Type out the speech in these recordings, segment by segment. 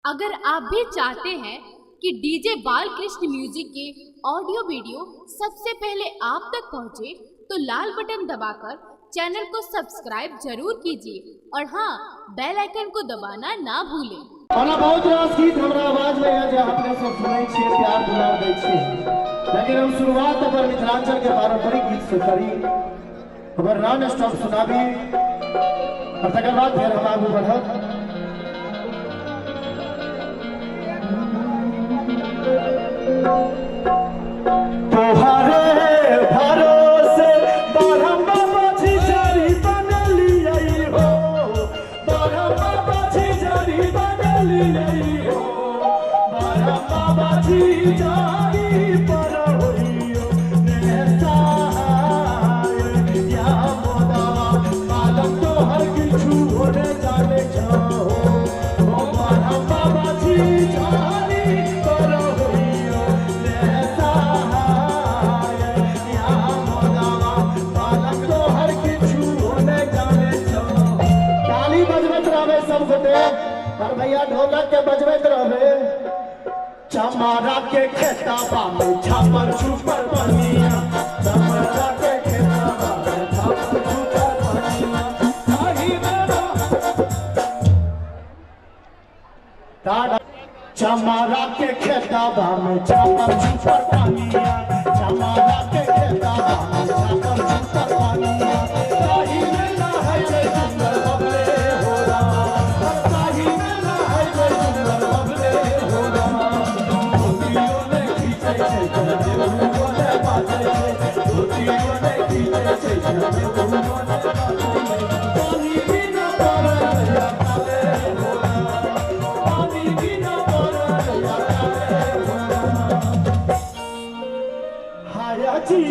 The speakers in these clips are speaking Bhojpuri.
अगर आप भी चाहते हैं कि डीजे बालकृष्ण म्यूजिक के ऑडियो वीडियो सबसे पहले आप तक पहुंचे, तो लाल बटन दबाकर चैनल को सब्सक्राइब जरूर कीजिए और हाँ, बेल आइकन को दबाना ना भूलें। बहुत रास गीत हमरा आवाज में है जो अपने सब सुनै छियै, प्यार दुलार दै छियै, लेकिन हम शुरुआत अपन मिथिलांचल के पारंपरिक गीत से करी। खबर नॉन स्टॉप सुनाबी और तकर बाद फिर हम आगू बढ़ब। तोहरे भरोसे बरहम बाछी जारी बनलियै हो, बरहम बाछी जारी बनलियै हो, बरहम बाछी जारी पर होइयो ने सहाय या मोदा मालक तोहर किछु होने जाने छौ, ओ बरहम बाछी जारी पर होइयो ने सहाय या मोदा मालक तोहर किछु होने जाने छौ। ताली बजबैत रहबै सब गोटे और भैया ढोलक के बजबैत रहबै। चमारा के खेतवा में छापर छुपर बनिया, चमारा के खेतवा में छापर छुपर बनिया, ताही मेरा टाडा। चमारा के खेतवा में छापर छुपर बनिया, चमारा के खेतवा में छापर छुपर बनिया, ताही मेरा है जे सुंदर बबले हो रहा, ताही मेरा है जे सुंदर बबले हो रहा। धोतियों ने खींचे छे जरूर ने बाजे छे, धोतियों ने खींचे छे जरूर ने बाजे छे। पानी बिना परया काले हो रहा, पानी बिना परया काले हो रहा। हायाजी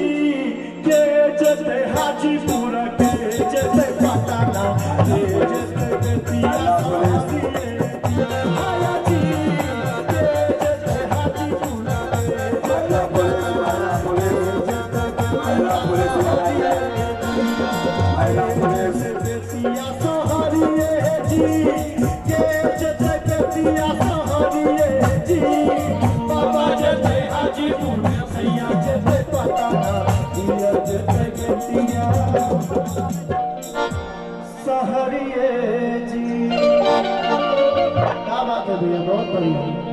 के जते हाजीपुर के जते पटना के जते बेतिया सोसिए, हायाजी के जते हाजीपुर के जते बड़ा बोले जते बड़ा बोले सोसिए, आया बोले से बेतिया सोहरिए जी के जते बेतिया सोहरिए जी, बाबा जते हाजीपुर में भैया जते पटना दिया जते बेतिया सहरिए जी। क्या बात है भैया, बहुत बढ़िया।